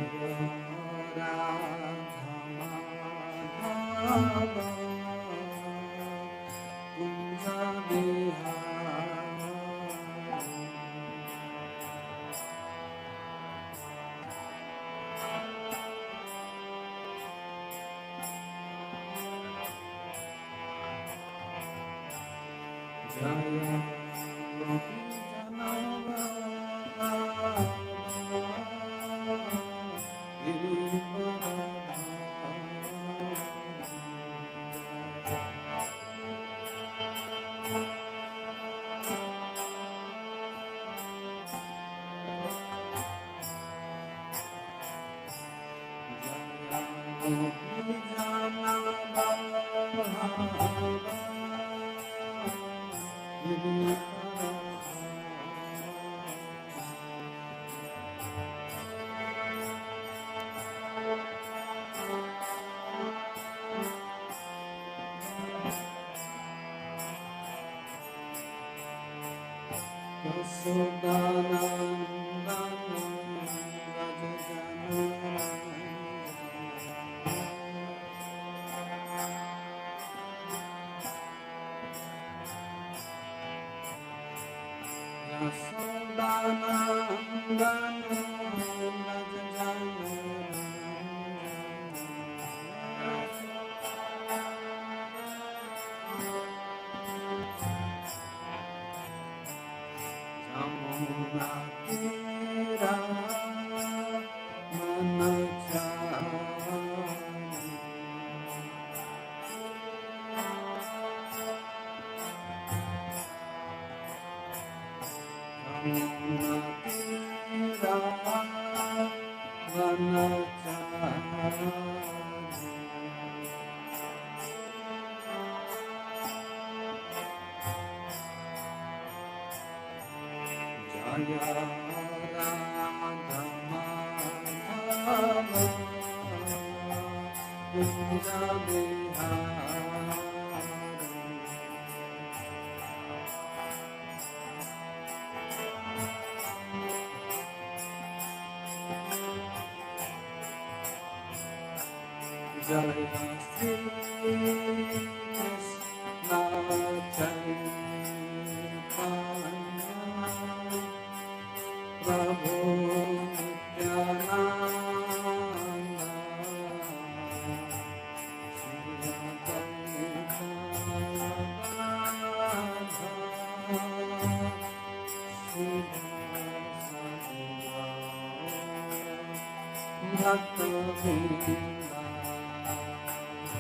Hare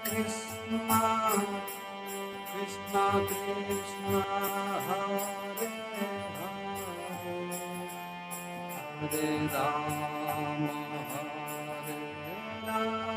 Krishna, Krishna Krishna, Hare Hare, Hare Rama, Hare Rama,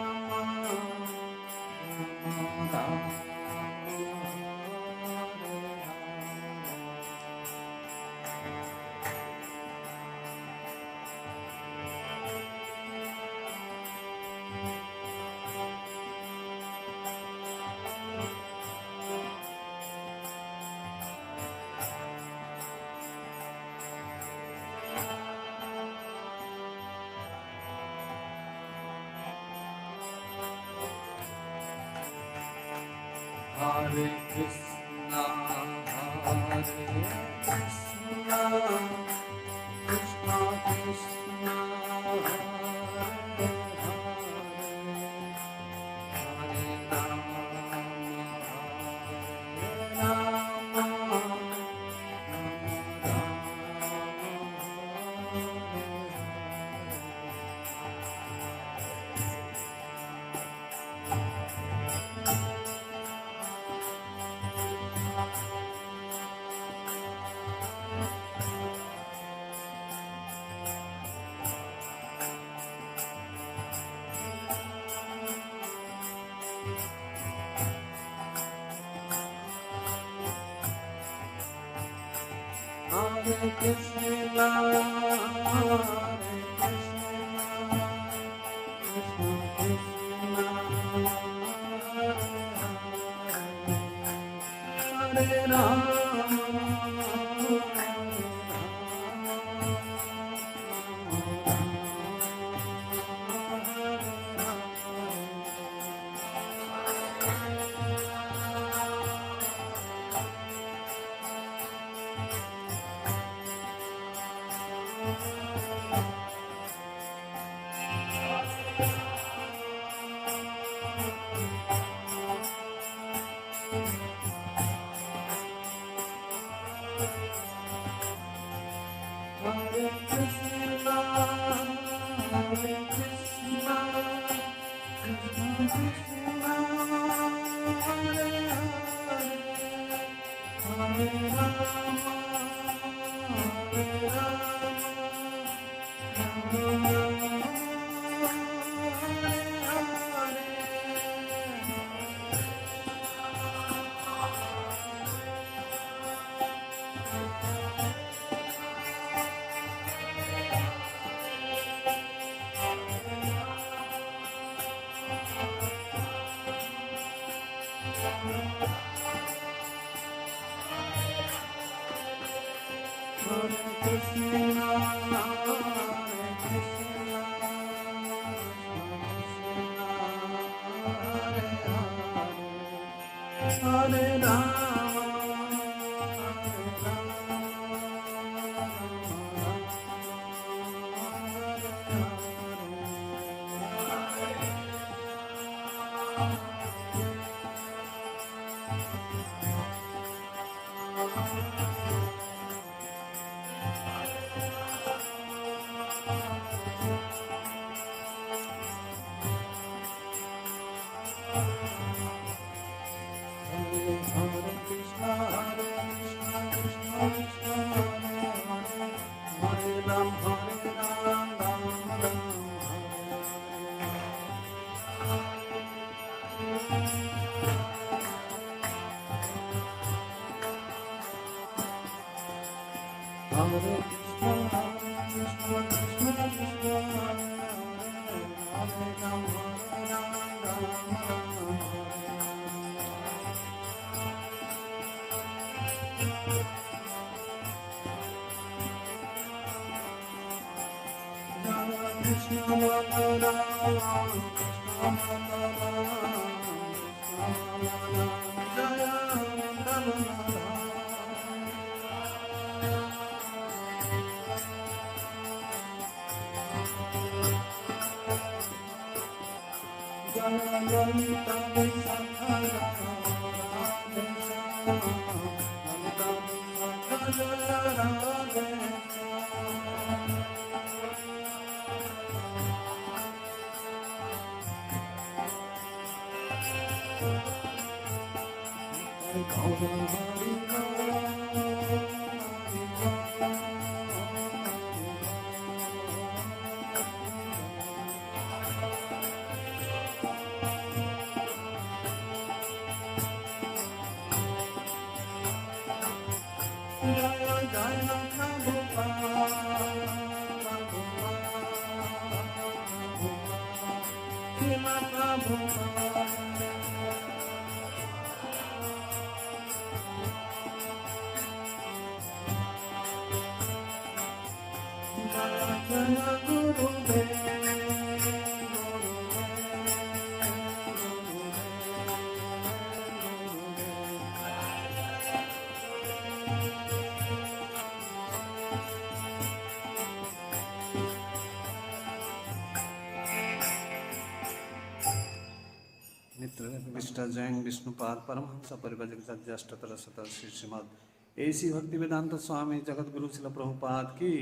जयं विष्णुपाद परमहंस परिव्राजक श्री श्रीमद ऐसी भक्ति वेदांत स्वामी जगत गुरु शिल प्रभुपाद की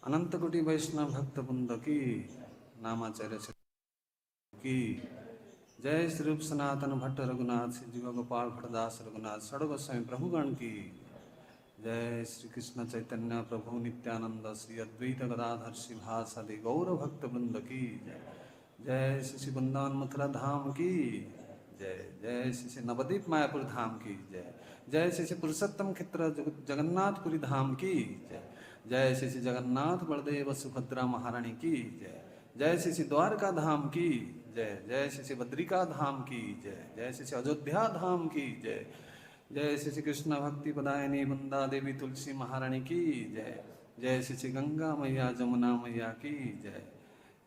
अनंत कोटि वैष्णव भक्त वृंद की नामाचार्य की जय श्री रूप सनातन भट्ट रघुनाथ श्री जीव गोपाल भट्टदास रघुनाथ षड गोस्वामी प्रभुगण की जय श्री कृष्ण चैतन्य प्रभु नित्यानंद श्री अद्वैत गदाधर श्रीभासदि गौर भक्त वृंद की जय जय श्री वृंदावन मथुरा धाम की जय जय श्री नवदीप मायापुर धाम की जय जय श्री श्री पुरुषोत्तम क्षेत्र जगन्नाथपुरी धाम की जय। जय श्री श्री जगन्नाथ बलदेव सुभद्रा महारानी की जय। जय श्री श्री द्वारका धाम की जय। जय श्री श्री बद्रिका धाम की जय। जय श्री श्री अयोध्या धाम की जय। जय श्री श्री कृष्ण भक्ति पदायनी वृंदा देवी तुलसी महारानी की जय। जय श्री श्री गंगा मैया जमुना मैया की जय।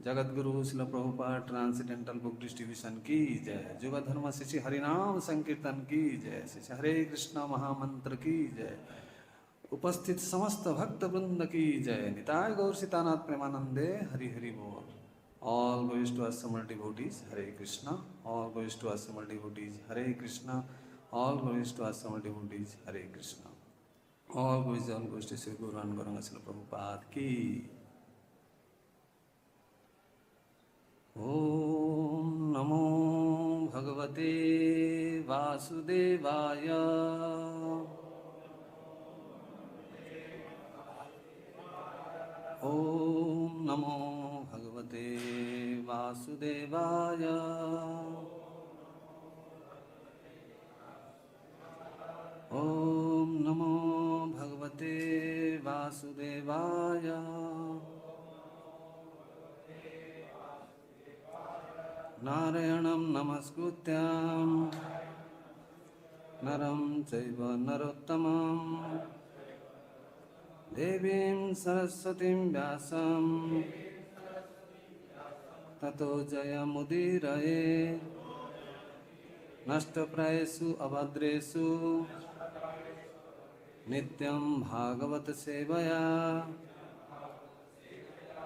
Jagat Guru Srila Prabhupada transcendental book distribution की जय। युग धर्म श्री श्री हरिनाम संकीर्तन की जय। श्री श्री हरे कृष्ण महामंत्र की जय। उपस्थित समस्त भक्त वृंद की जय। निताय गौर सीतानाथ प्रेमानंदे हरि हरि बोल। All glories to assembled devotees, Hare Krishna. All glories to assembled devotees, Hare Krishna. All glories to assembled devotees, Hare Krishna. All glories to Sri Guru and Guranga Srila Prabhupada ki. Om Namo Bhagavate Vasudevaya. Om Namo Bhagavate Vasudevaya. Om Namo Bhagavate Vasudevaya. Narayanam Namaskrutyam Naram Chaiva Narottamam Devim Saraswatim Vyasam Tato Jayamudiraye Nashtaprayesu Abhadresu Nityam Bhagavat Sevaya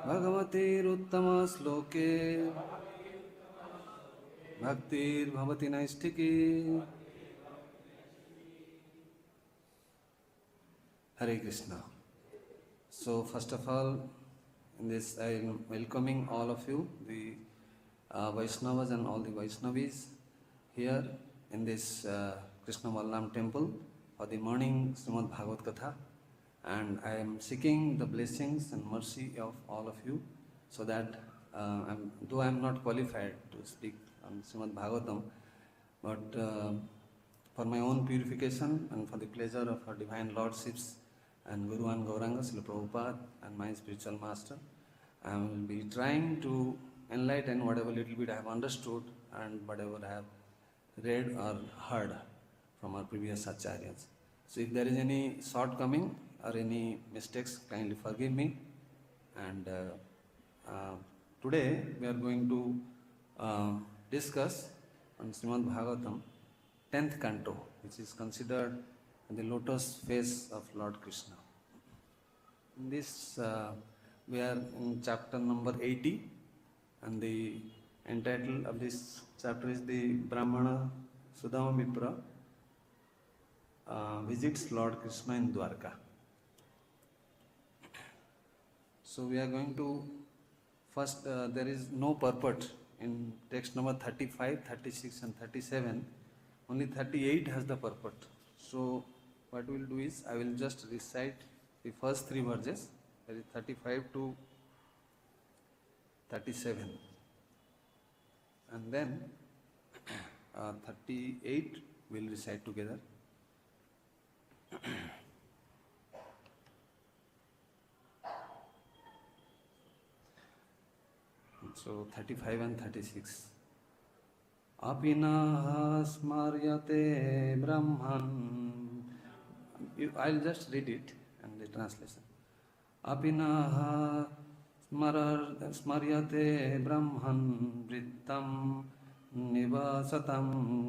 Bhagavati Vṛttama Sloke Bhaktir Bhavati Naishtiki. Hare Krishna. So first of all, in this I am welcoming all of you, the Vaishnavas and all the Vaishnavis here in this Krishna Balram temple for the morning Srimad Bhagavad Katha, and I am seeking the blessings and mercy of all of you, so that though I am not qualified to speak on Srimad Bhagavatam, but for my own purification and for the pleasure of our divine lordships and Guru and Gauranga Srila Prabhupada and my spiritual master, I will be trying to enlighten whatever little bit I have understood and whatever I have read or heard from our previous acharyas. So if there is any shortcoming or any mistakes, kindly forgive me. And today we are going to discuss on Srimad Bhagavatam 10th canto, which is considered the lotus face of Lord Krishna. In this we are in chapter number 80, and the title of this chapter is the Brahmana Sudama Vipra visits Lord Krishna in Dwarka. So we are going to first, there is no purport in text number 35, 36 and 37. Only 38 has the purport. So what we will do is, I will just recite the first three verses, that is 35 to 37, and then 38 we will recite together. So 35 and 36. Apina smaryate brahman. I'll just read it and the translation. Apina smaryate brahman vṛttam nivasatām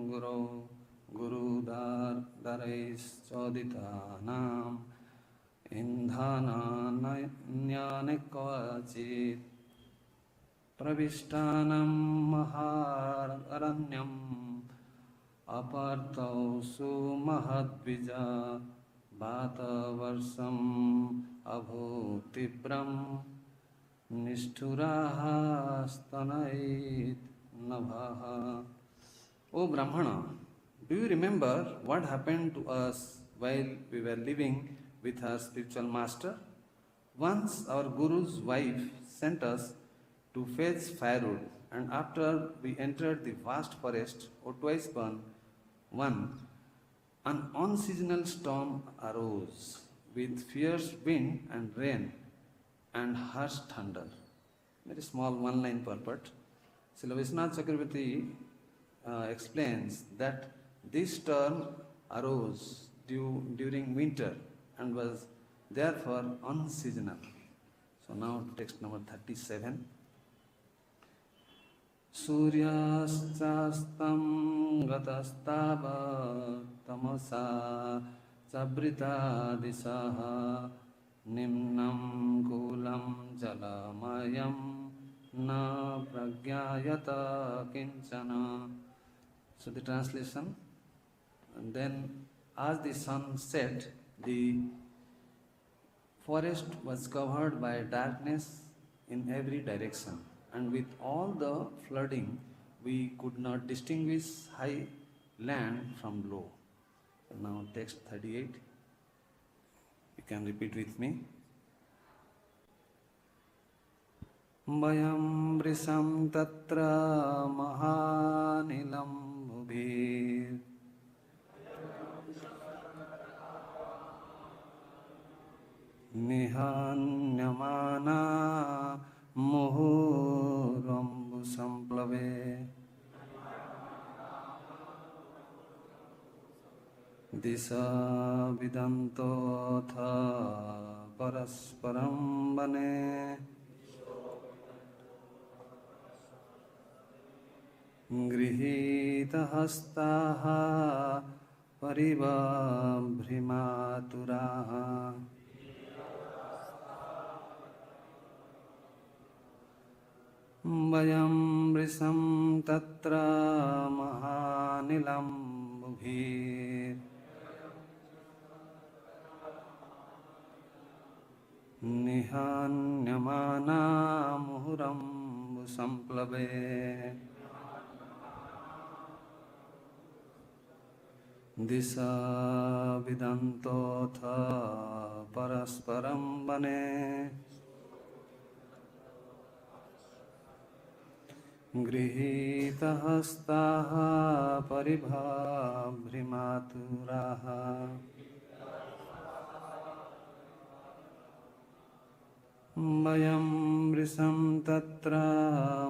gurau guru-dāraiś coditānām indhanānayane kvacit praviṣṭānāṁ mahā-araṇyam apartau su-mahad dvija vāta-varṣam abhūt tīvraṁ niṣṭhurāḥ stanayitnavaḥ. O Brahmana, do you remember what happened to us while we were living with our spiritual master? Once our Guru's wife sent us to fetch firewood, and after we entered the vast forest or twice one, An unseasonal storm arose with fierce wind and rain and harsh thunder. Very small one-line purport. Srila Vishwanath Chakravarti explains that this storm arose during winter and was therefore unseasonal. So now text number 37. Suryastastam gatastava tamasa sabrita disaha nimnam kulam jalamayam na pragyayata kinchana. So the translation, and then as the sun set, the forest was covered by darkness in every direction, and with all the flooding, we could not distinguish high land from low. Now text 38. You can repeat with me. Vayam vṛttaṁ tatra mahānilam bhubhir nihanyamana muhurambu samplave disa vidanto tha parasparam bane gृहीता हस्ताः परिबभ्रिमातुराः वयं वृषं तत्र महानिलं बुभीर् निहन्यमाना मुहुरम्बु सम्प्लवे दिशा विदन्तोऽथ परस्परं वने गृहीतहस्ताः परिबभ्रिमातुराः वयं वृषं तत्र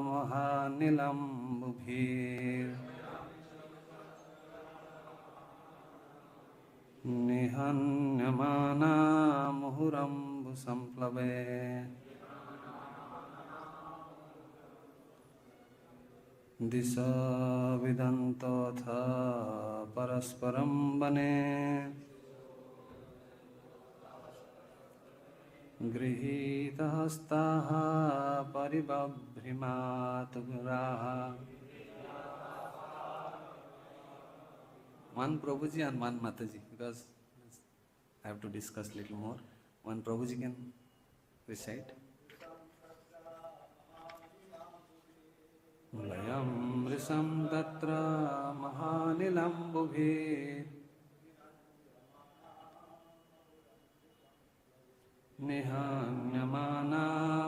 महानिलं बुभीर् निहन्यमाना मुहुरम्बु सम्प्लवे दिशा विदन्तोऽथ परस्परं वने गृहीतहस्ताः परिबभ्रिमातुराः. One Prabhuji and one Mataji, because I have to discuss little more. One Prabhuji can recite. Vayam vṛttaṁ tatra mahānilam bhubhir nihanyamana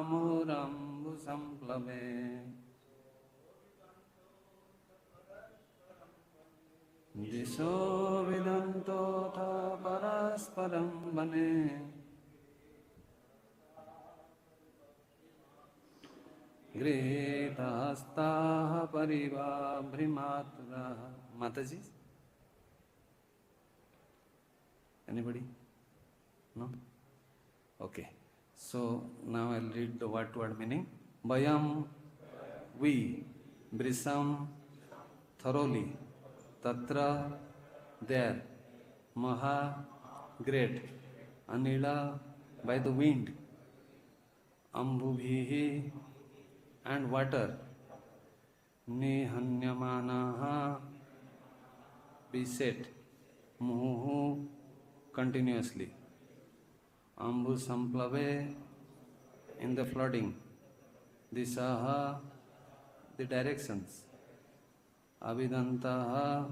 muhurambu samplave diso vidanto tha parasparam vane gṛhītahastah paribabhrimaturaha. Mataji? Anybody? No? Okay. So now I'll read the word-to-word meaning. Vayam, we, vṛttaṁ, thoroughly, tatra, there, maha, great, anila, by the wind, ambubhihi, and water, nihanyamanaha, beset, muhu, continuously, ambu samplave, in the flooding, disaha, the directions, avidantaha,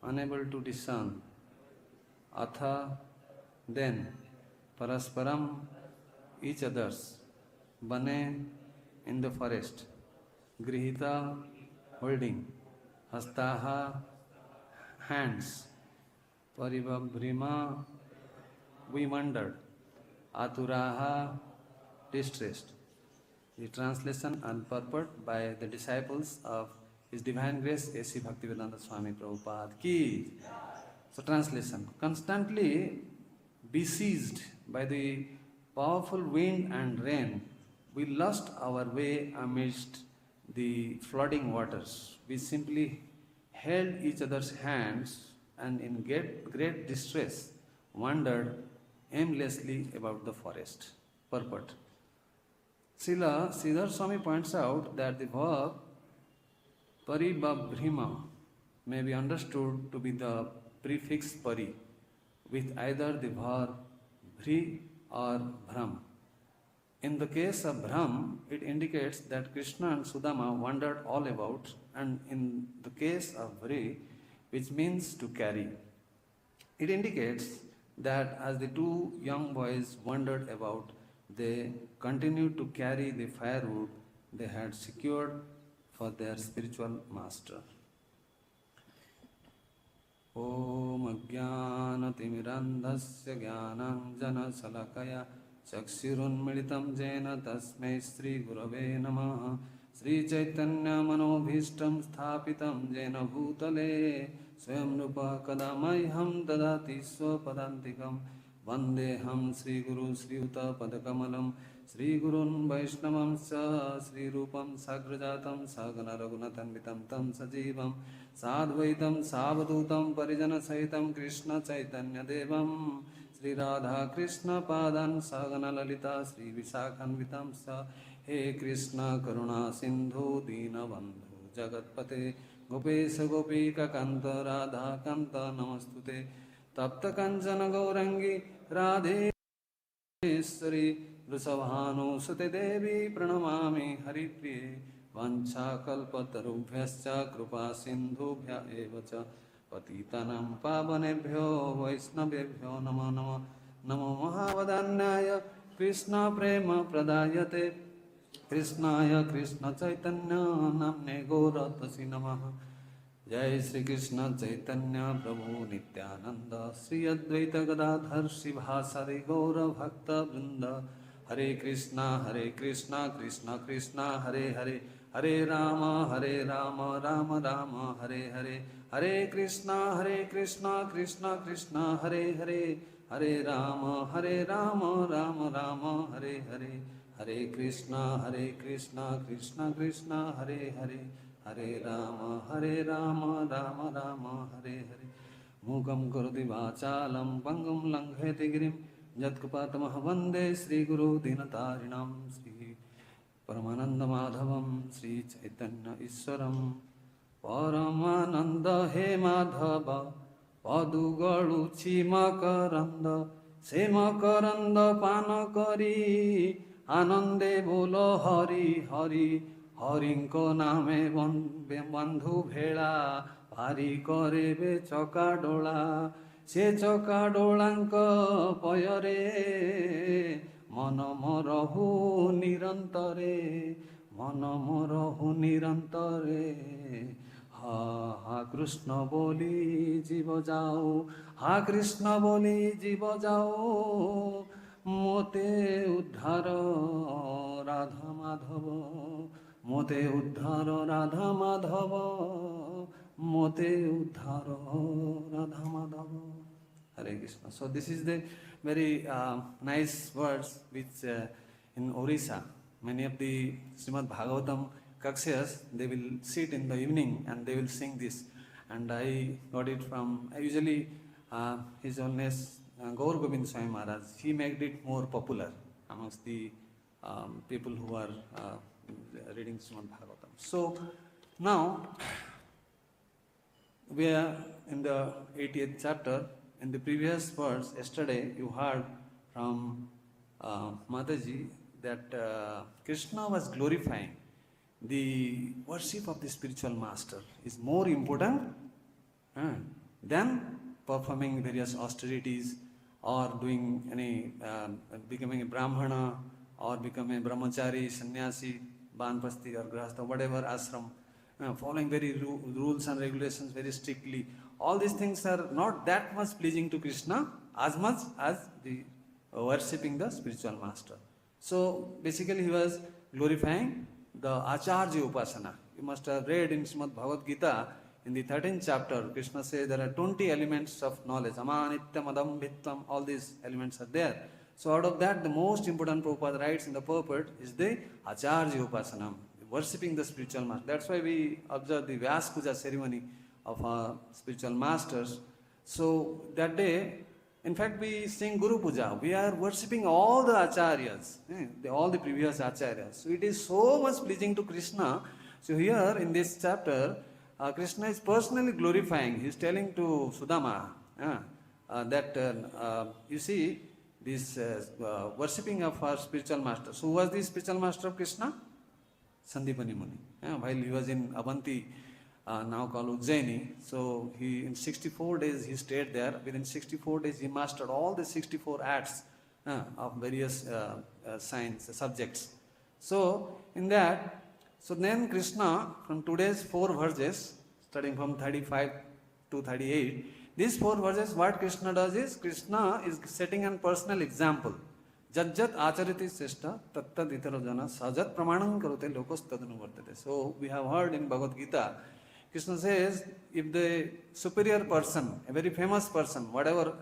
unable to discern, atha, then, parasparam, each others, bane, in the forest, grihita, holding, hastaha, hands, paribhavrima, we wondered, aturaha, distressed. The translation and purport by the disciples of His Divine Grace A.C. Bhaktivedanta Swami Prabhupada ki. So translation, constantly besieged by the powerful wind and rain, we lost our way amidst the flooding waters. We simply held each other's hands and in great distress wandered aimlessly about the forest. Purport. Srila Sridhar Swami points out that the verb paribhavrima may be understood to be the prefix pari with either the verb vri or bhram. In the case of bhram, it indicates that Krishna and Sudama wandered all about, and in the case of vri, which means to carry, it indicates that as the two young boys wandered about, they continued to carry the firewood they had secured for their spiritual master. Om Ajnanatimidandhasya Jnananjana Salakaya Chakshirunmilitam Jena Tasmai Sri Gurave Namaha Sri Chaitanya Manobhishtam Sthapitam Jena Bhutale Swayam Rupa Kadamaiham Dadati Swapadantikam Vandeham Sri Guru Sri Uta Padakamalam Sri Gurun Vaishnavam Sa Sri Rupam Sagrajatam Sagana Raghunatanvitam Tam Sajivam Sadvaitam Savadutam Parijana Sahitam Krishna Chaitanya Devam Sri Radha Krishna Padan Sagana Lalita Sri Visakhanvitam Sa He Krishna Karuna Sindhu Dina Bandhu Jagatpate Gopesa Gopika Kanta Radha Kanta Namastute Tapta Kanchana Gaurangi Radhe Sri Vṛṣavhānu Sute Devi Pranamami Haripriye Vancha Kalpatarubhyascha Krupa Sindhubhya Evacha Patitanam Pavanebhyo Vaisnavebhyo Namo Namo Namo Mahāvadanyaya Krishna Prema Pradayate Krishnaya Krishna Chaitanya Namne Gauratasi Namaha Jai Sri Krishna Chaitanya Prabhu Nityananda Sri Advaita Gadadhar Srivāsari Gaura Bhakta Vrinda Hare Krishna Krishna Krishna Hare Hare Hare Rama Rama Rama Hare Hare Hare Krishna Krishna Krishna Hare Hare Hare Rama Rama Rama Hare Hare Hare Krishna Krishna Krishna Hare Hare Hare Rama Rama Rama Hare Hare Mukam Karoti Vachalam Pangam Langheti Girim Yatkapatamah Vande Sri Guru Dinatarinam Sri Paramananda Madhavam Sri Chaitanya Iswaram Paramananda He Madhava Padugalu Chimakaranda Semakaranda Panakari Anande Bolo Hari Hari Harinko Name Bandhu Bhela Pari Korebe Chokadola Se Chokadolanko Poyore Manamarahu Nirantare Manamarahu Nirantare Ha Krishna Boli Jiva Jao Ha Krishna Boli Jiva Jao Mote Uddhara Radha Madhava Mote Uddhara Radha Madhava Mote Uddhara Radha Madhava Hare Krishna. So this is the very nice words which in Orissa, many of the Srimad Bhagavatam Kakshas, they will sit in the evening and they will sing this. And I got it from, usually His Holiness Gaur Gobind Swami Maharaj, he made it more popular amongst the people who are reading Srimad Bhagavatam. So now we are in the 80th chapter. In the previous verse, yesterday you heard from Mataji that Krishna was glorifying the worship of the spiritual master is more important than performing various austerities or doing any becoming a brahmana or becoming a brahmachari, sannyasi, banpasti or grahastha, whatever ashram, following very rules and regulations very strictly. all these things are not that much pleasing to Krishna as much as the worshipping the spiritual master. So basically he was glorifying the Acharya Upasana. You must have read in Srimad Bhagavad Gita in the 13th chapter, Krishna says there are 20 elements of knowledge. Ama-nityam, adam, vṛttam, all these elements are there. So out of that, the most important Prabhupada writes in the purport is the Acharya Upasana, worshipping the spiritual master. That's why we observe the Vyas Puja ceremony of our spiritual masters. So that day, in fact, we sing Guru Puja. We are worshipping all the Acharyas, all the previous Acharyas. So it is so much pleasing to Krishna. So here in this chapter, Krishna is personally glorifying. He is telling to Sudama that you see this worshipping of our spiritual master. So who was the spiritual master of Krishna? Sandipani Muni. While he was in Avanti, now called Ujjaini, so he in 64 days he stayed there. Within 64 days he mastered all the 64 arts of various science subjects. So in that, so then Krishna from today's 4 verses, starting from 35 to 38, these 4 verses, what Krishna does is, Krishna is setting a personal example. Jajjat achariti sreshta tattad itaro jana sajat pramanam karote lokos tadanu vartate. So we have heard in Bhagavad Gita, Krishna says, if the superior person, a very famous person, whatever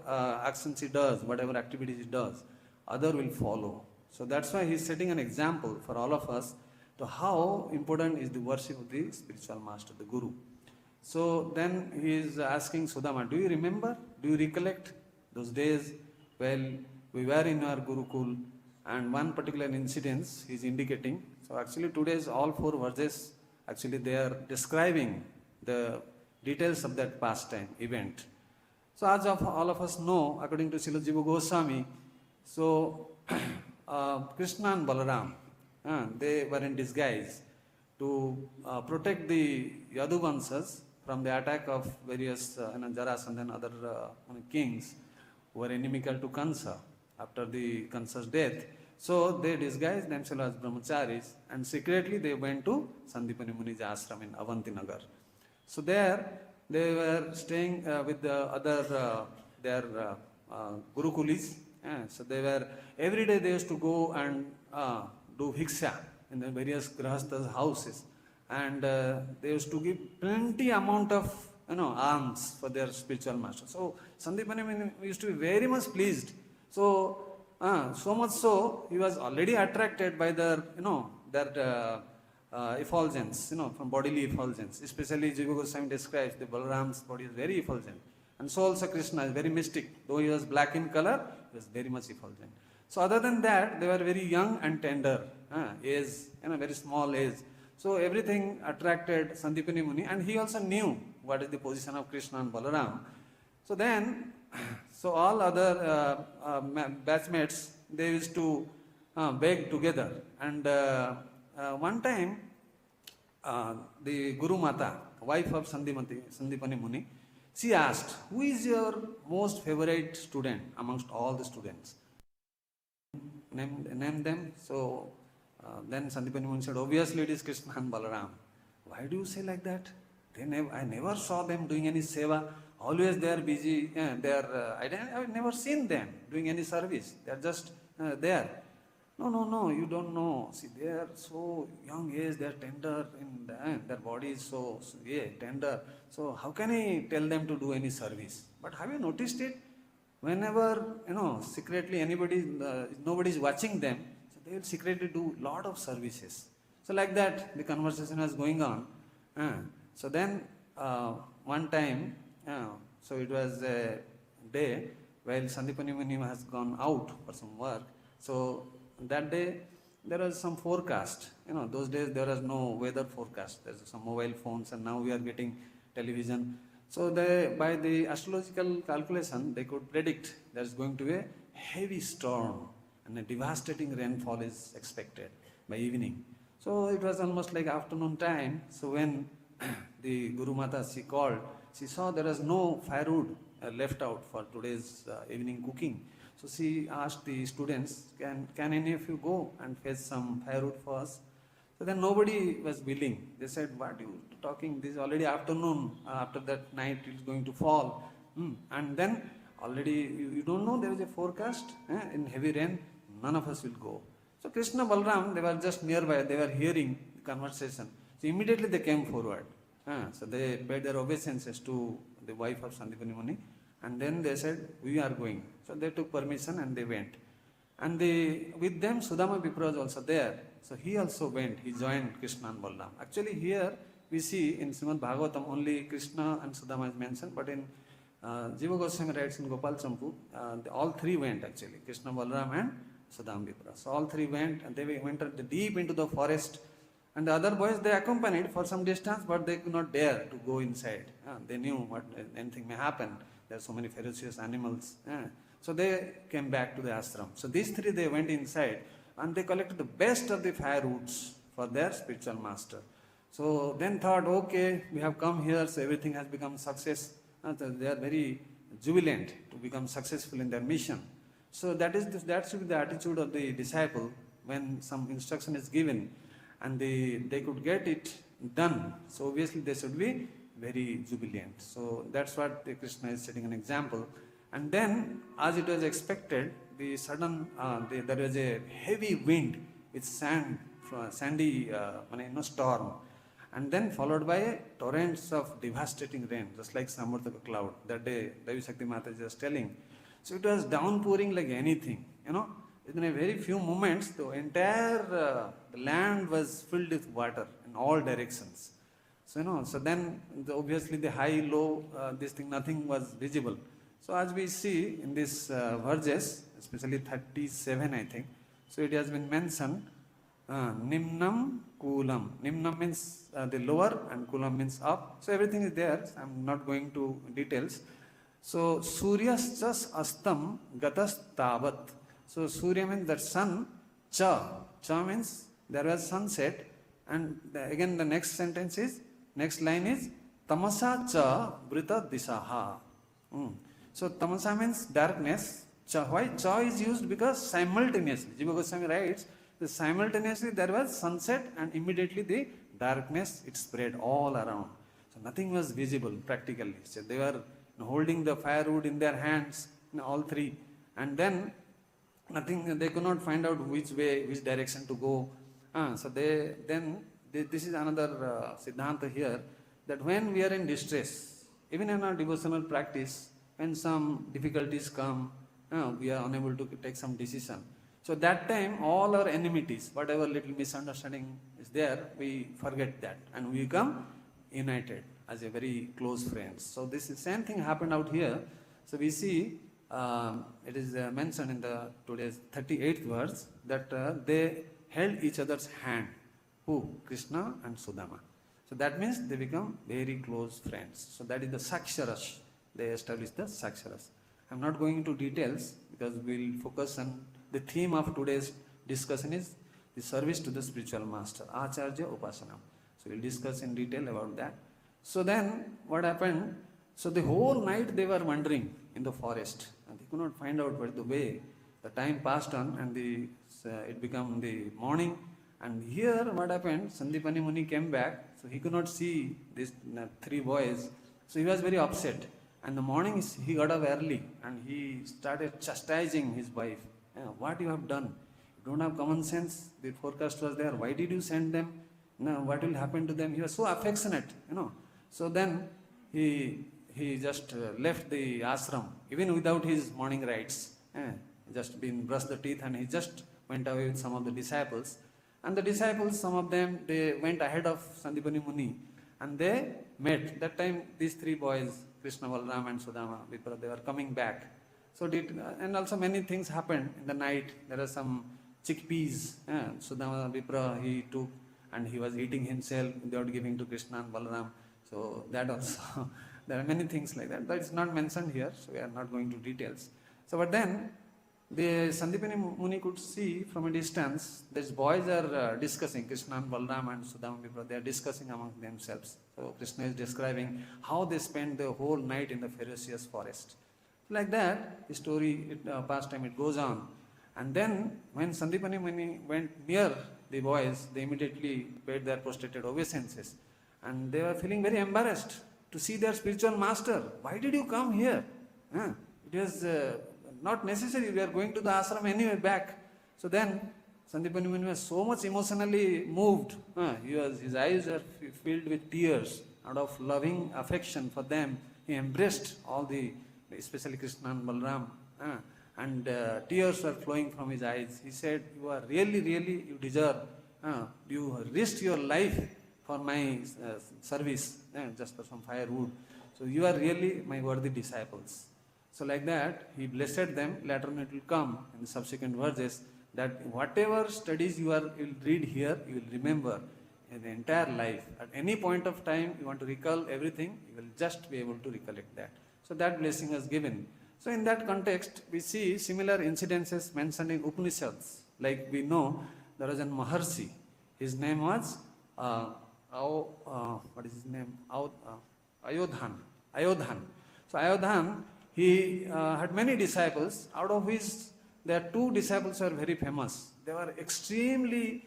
actions he does, whatever activities he does, other will follow. So that's why he is setting an example for all of us to how important is the worship of the spiritual master, the Guru. So then he is asking Sudama, do you remember, do you recollect those days when we were in our Gurukul, and one particular incident he is indicating. So actually today's all 4 verses, actually they are describing the details of that pastime event. So as of all of us know, according to Srila Jiva Goswami, so Krishna and Balaram, they were in disguise to protect the Yaduvansas from the attack of various Jarasandha and other kings who were inimical to Kansa after the Kansa's death. So they disguised themselves as brahmacharis and secretly they went to Sandipani Muni's ashram in Avanti Nagar. So there they were staying with the other their Gurukulis. So they were, every day they used to go and do bhiksha in the various grahasthas' houses, and they used to give plenty amount of alms for their spiritual master. So Sandipani used to be very much pleased. So so much so he was already attracted by their their effulgence, from bodily effulgence. Especially Jiva Goswami describes the Balaram's body is very effulgent, and so also Krishna is very mystic. Though he was black in color, he was very much effulgent. So other than that, they were very young and tender, age, very small age. So everything attracted Sandipani Muni, and he also knew what is the position of Krishna and Balaram. So then, so all other batchmates, they used to beg together. And one time, the Guru Mata, wife of Sandipani Muni, she asked, who is your most favorite student amongst all the students? Name them. So then Sandipani Muni said, obviously it is Krishna and Balaram. Why do you say like that? I never saw them doing any seva. Always they are busy. I've never seen them doing any service. They are just there. No, you don't know. See, they are so young age, they are tender, their body is so tender. So how can I tell them to do any service? But have you noticed it? Whenever, secretly nobody is watching them, so they will secretly do lot of services. So like that, the conversation was going on. So then, one time, so it was a day while Sandipani Muni has gone out for some work. So that day, there was some forecast. Those days there was no weather forecast. There's some mobile phones, and now we are getting television. So by the astrological calculation, they could predict there's going to be a heavy storm and a devastating rainfall is expected by evening. So it was almost like afternoon time. So when the Guru Mata, she called, she saw there was no firewood left out for today's evening cooking. So she asked the students, can any of you go and fetch some firewood for us? So then nobody was willing. They said, what are you talking? This is already afternoon. After that night it is going to fall. And then already you don't know there is a forecast in heavy rain. None of us will go. So Krishna, Balram, they were just nearby. They were hearing the conversation. So immediately they came forward. So they paid their obeisances to the wife of Sandipani Muni. And then they said, we are going. So they took permission and they went. And with them Sudama Vipra was also there. So he also went. He joined Krishna and Balram. Actually here we see in Srimad Bhagavatam only Krishna and Sudama is mentioned. But in Jiva Goswami writes in Gopal Champu, all three went actually. Krishna, Balram and Sudama Vipra. So all three went and they went deep into the forest. And the other boys, they accompanied for some distance, but they could not dare to go inside. They knew what anything may happen. There are so many ferocious animals. So they came back to the ashram. So these three, they went inside and they collected the best of the firewoods for their spiritual master. So then thought, okay, we have come here, so everything has become success. They are very jubilant to become successful in their mission. So that should be the attitude of the disciple when some instruction is given and they could get it done. So obviously they should be very jubilant. So that's what Krishna is setting an example. And then, as it was expected, there was a heavy wind with sandy storm, and then followed by torrents of devastating rain, just like Samvartaka cloud. That day, Devi Shakti Mataji was telling. So it was downpouring like anything, In a very few moments, the entire land was filled with water in all directions. So, so then obviously the high, low, nothing was visible. So as we see in this verses, especially 37 I think, so it has been mentioned, Nimnam Kulam. Nimnam means the lower and Kulam means up. So everything is there, I am not going to details. So Suryascha astam gatas tavat. So Surya means that sun, cha. Cha means there was sunset, and again the next line is tamasa cha vrita disaha. So tamasa means darkness. Cha. Why cha is used? Because simultaneously, Jiva Goswami writes, that simultaneously there was sunset and immediately the darkness, it spread all around. So nothing was visible practically. So they were holding the firewood in their hands, all three, and then nothing, they could not find out which direction to go. So this is another Siddhanta here, that when we are in distress, even in our devotional practice, when some difficulties come, we are unable to take some decision. So that time, all our enmities, whatever little misunderstanding is there, we forget that and we become united as a very close friends. So this is same thing happened out here. So we see it is mentioned in the today's 38th verse that they held each other's hand. Who? Krishna and Sudama. So that means they become very close friends. So that is the Saksharas. They established the Saksharas. I am not going into details because we will focus on the theme of today's discussion is the service to the spiritual master, Acharya Upasanam. So we will discuss in detail about that. So then what happened? So the whole night they were wandering in the forest and they could not find out where the way. The time passed on and it became the morning. And here what happened? Sandipani Muni came back, so he could not see these three boys. So he was very upset. And the morning he got up early and he started chastising his wife. What you have done? You don't have common sense. The forecast was there. Why did you send them? What will happen to them? He was so affectionate, So then he just left the ashram, even without his morning rites. Just brushed the teeth and he just went away with some of the disciples. And the disciples, some of them, they went ahead of Sandipani Muni and they met. That time these three boys, Krishna, Balram and Sudama Vipra, they were coming back. So and also many things happened in the night. There are some chickpeas. Sudama Vipra he took and he was eating himself without giving to Krishna and Balram. So that also, there are many things like that. That is not mentioned here, so we are not going to details. So but then, the Sandipani Muni could see from a distance, these boys are discussing, Krishna and Balram and Sudama Vipra, they are discussing among themselves. So Krishna is describing how they spent the whole night in the ferocious forest. Like that, the story, past time, it goes on. And then, when Sandipani Muni went near the boys, they immediately paid their prostrated obeisances. And they were feeling very embarrassed to see their spiritual master. Why did you come here? It was not necessary. We are going to the ashram anyway back. So then Sandipani Muni was so much emotionally moved. His eyes were filled with tears. Out of loving affection for them, he embraced all the, especially Krishna and Balaram. And tears were flowing from his eyes. He said, you are really, really, you deserve. You risked your life for my service, just for some firewood. So you are really my worthy disciples. So like that, he blessed them. Later on it will come in the subsequent verses that whatever studies you will read here, you will remember in the entire life. At any point of time, you want to recall everything, you will just be able to recollect that. So that blessing was given. So in that context, we see similar incidences mentioned in Upanishads. Like we know, there was a Maharshi. His name was, what is his name? Ayodhan. So Ayodhan, he had many disciples, out of which there are two disciples who are very famous. They were extremely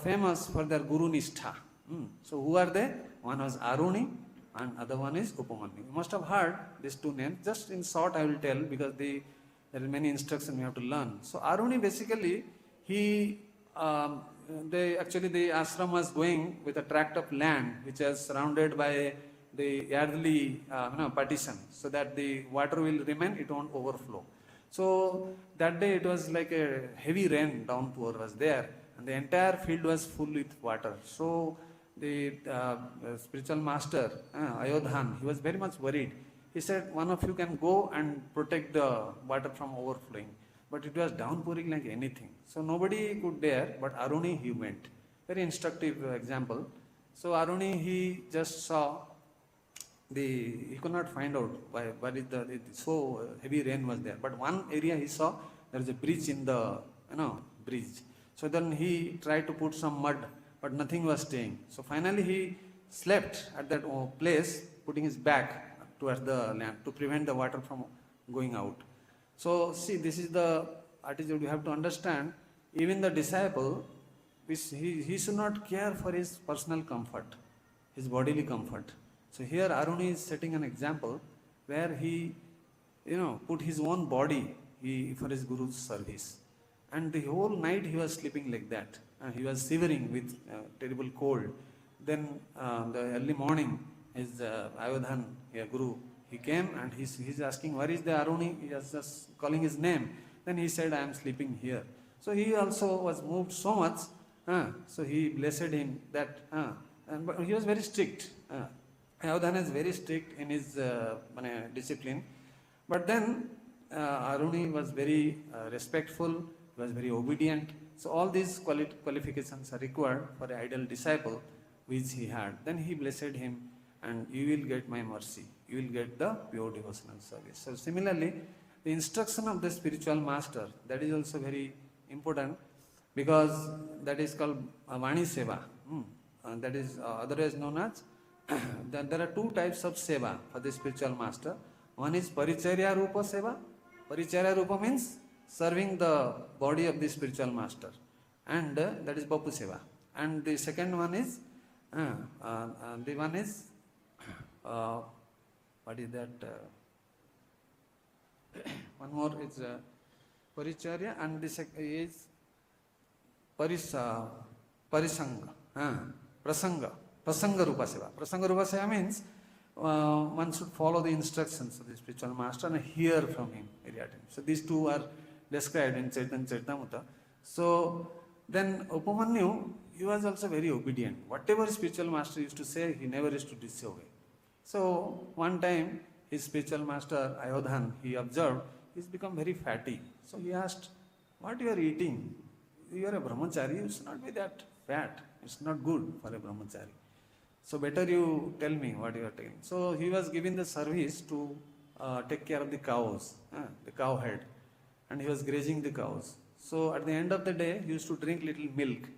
famous for their guru nishtha. So who are they? One was Aruni and other one is Upamanyu. You must have heard these two names. Just in short I will tell, because there are many instructions we have to learn. So Aruni basically, the ashram was going with a tract of land which is surrounded by the earthly partition, so that the water will remain, it won't overflow. So that day it was like a heavy rain downpour was there, and the entire field was full with water. So the spiritual master, Ayodhan, he was very much worried. He said, one of you can go and protect the water from overflowing. But it was downpouring like anything. So nobody could dare, but Aruni, he went. Very instructive example. So Aruni, he just saw he could not find out why so heavy rain was there. But one area he saw, there is a bridge in the, bridge. So then he tried to put some mud, but nothing was staying. So finally he slept at that place, putting his back towards the land to prevent the water from going out. So see, this is the attitude you have to understand. Even the disciple, he should not care for his personal comfort, his bodily comfort. So here Aruni is setting an example where he, put his own body for his guru's service. And the whole night he was sleeping like that. He was shivering with terrible cold. Then the early morning, his Ayodhan, guru, he came and he's asking, where is the Aruni? He was just calling his name. Then he said, I am sleeping here. So he also was moved so much. So he blessed him that, but he was very strict. Ayodhan is very strict in his discipline. But then Aruni was very respectful, was very obedient. So all these qualifications are required for an ideal disciple, which he had. Then he blessed him, and you will get my mercy. You will get the pure devotional service. So similarly, the instruction of the spiritual master, that is also very important, because that is called Vani Seva. That is otherwise known as, there are two types of seva for the spiritual master. One is Paricharya Rupa Seva. Paricharya Rupa means serving the body of the spiritual master. And that is Bapu Seva. And the second one is, what is that? One more is Paricharya, and the second is Parisanga. Prasanga Rupa Seva. Prasanga Rupa Seva means one should follow the instructions of the spiritual master and hear from him very attentively. So these two are described in Charitamrita. So then Upamanyu, he was also very obedient. Whatever spiritual master used to say, he never used to disobey. So one time his spiritual master Ayodhan, he observed, he's become very fatty. So he asked, what you are eating? You are a brahmachari, you should not be that fat. It's not good for a brahmachari. So better you tell me what you are telling. So he was given the service to take care of the cows, the cow head, and he was grazing the cows. So at the end of the day, he used to drink little milk.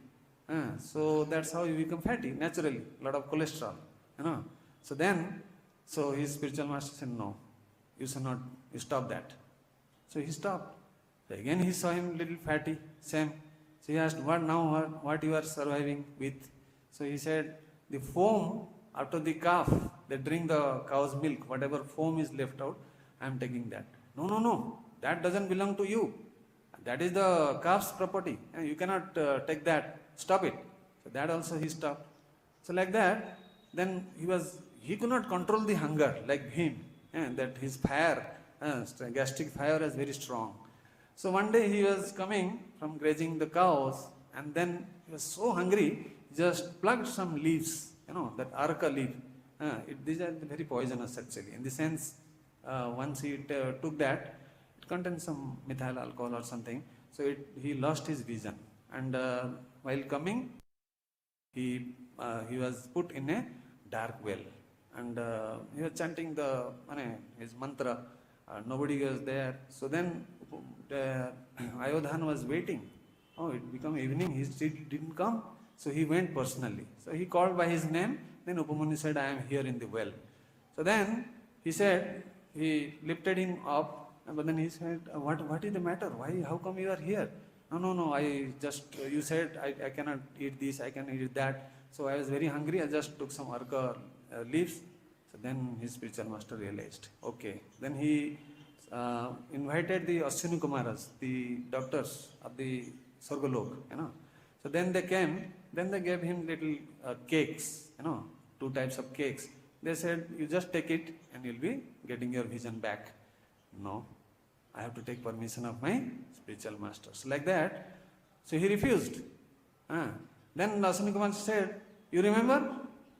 So that's how you become fatty, naturally, a lot of cholesterol, So then, his spiritual master said, no, you should not, you stop that. So he stopped. So again he saw him little fatty, same. So he asked, what you are surviving with? So he said, the foam after the calf, they drink the cow's milk, whatever foam is left out, I am taking that. No, that doesn't belong to you. That is the calf's property. You cannot take that. Stop it. So that also he stopped. So like that, then he could not control the hunger like him. That his fire, gastric fire is very strong. So one day he was coming from grazing the cows, and then he was so hungry, he just plucked some leaves, that arka leaf. These are very poisonous actually. In the sense, once he took that, it contains some methyl alcohol or something. So he lost his vision. And while coming, he was put in a dark well. And he was chanting his mantra. Nobody was there. So then Ayodhan was waiting. It became evening. He still didn't come. So he went personally. So he called by his name. Then Upamuni said, I am here in the well. So then he said, he lifted him up. But then he said, what is the matter? Why? How come you are here? No. You said I cannot eat this, I cannot eat that. So I was very hungry. I just took some arka leaves. So then his spiritual master realized. Okay. Then he invited the Ashwini Kumaras, the doctors of the Sargalok, So then they came. Then they gave him little cakes, 2 types of cakes. They said, you just take it and you'll be getting your vision back. No, I have to take permission of my spiritual master. So like that, so he refused. Then Ashwini Kumar said, you remember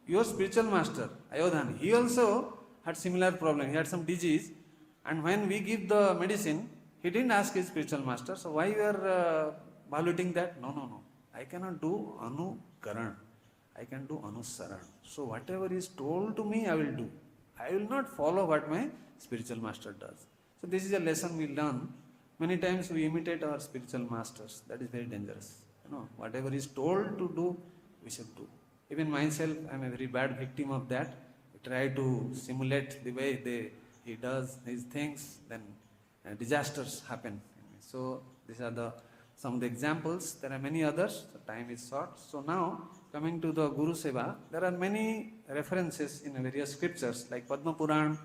your spiritual master, Ayodhan, he also had similar problem. He had some disease, and when we give the medicine, he didn't ask his spiritual master, so why you are violating that? No. I cannot do anukaran. I can do anusaran. So whatever is told to me, I will do. I will not follow what my spiritual master does. So this is a lesson we learn. Many times we imitate our spiritual masters. That is very dangerous. Whatever is told to do, we should do. Even myself, I am a very bad victim of that. I try to simulate the way he does his things, then disasters happen. So these are some of the examples. There are many others. The time is short. So now, coming to the Guru Seva, there are many references in various scriptures, like Padma Puran.